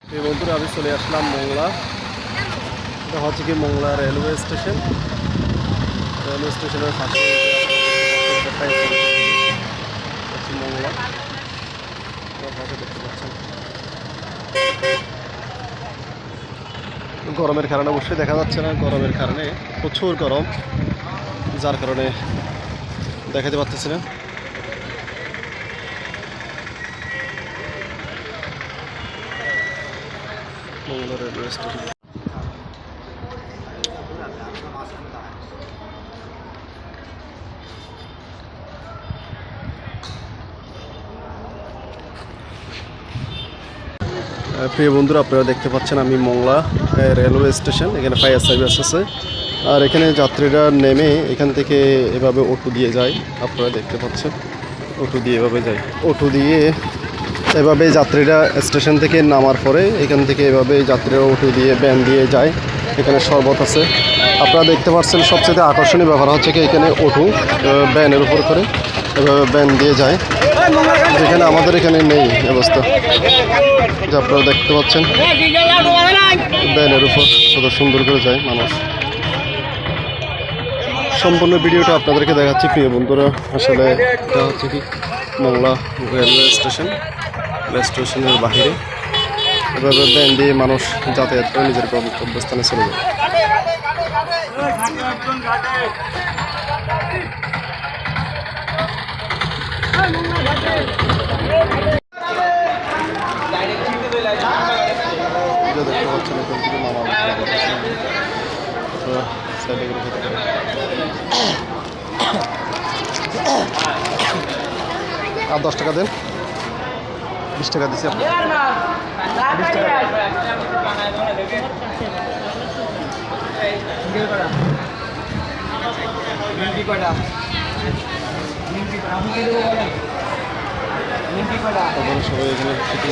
এই বন্ধুরা আমি চলে আসলাম মোংলা। এটা হচ্ছে কি মোংলা রেলওয়ে স্টেশন। রেলওয়ে স্টেশনের পাশে হচ্ছে মোংলা, পাশে দেখতে পাচ্ছেন। গরমের কারণে অবশ্যই দেখা যাচ্ছে না, গরমের কারণে প্রচুর গরম, যার কারণে দেখাতে পারতেছি না। Mongla railway station. প্রিয় বন্ধুরা, আপনারা দেখতে পাচ্ছেন আমি মোংলা রেলওয়ে স্টেশন। এখানে ফায়ার সার্ভিস আছে, আর এখানে যাত্রীরা নেমে এখান থেকে এভাবে অটো দিয়ে যায়। আপনারা দেখতে পাচ্ছেন অটো দিয়ে এভাবে যায়। অটো দিয়ে এভাবে যাত্রীরা স্টেশন থেকে নামার পরে এখান থেকে এভাবে যাত্রীরা অটো দিয়ে ভ্যান দিয়ে যায়। এখানে শরবত আছে, আপনারা দেখতে পাচ্ছেন। সবচেয়ে আকর্ষণীয় ব্যাপার হচ্ছে কি এখানে অটো ভ্যানের উপর করে এভাবে ভ্যান দিয়ে যায়, যেখানে আমাদের এখানে নেই অবস্থা। যা আপনারা দেখতে পাচ্ছেন ভ্যানের উপর কত সুন্দর করে যায় মানুষ। সম্পূর্ণ ভিডিওটা আপনাদেরকে দেখাচ্ছি প্রিয় বন্ধুরা। আসলে এটা হচ্ছে কি মোংলা রেলওয়ে স্টেশন। রেল স্টেশনের বাহিরে এভাবে ভ্যান দিয়ে মানুষ যাতায়াত করে নিজের গন্তব্যস্থানে চলে যায়। দেখতে পাচ্ছেন এখান থেকে মামা সাইডে করে খেতে পারে। আর 10 টাকা দেন, 20 টাকা দিচ্ছি আপনি। 20 টাকা সবাই এখানে খেতে।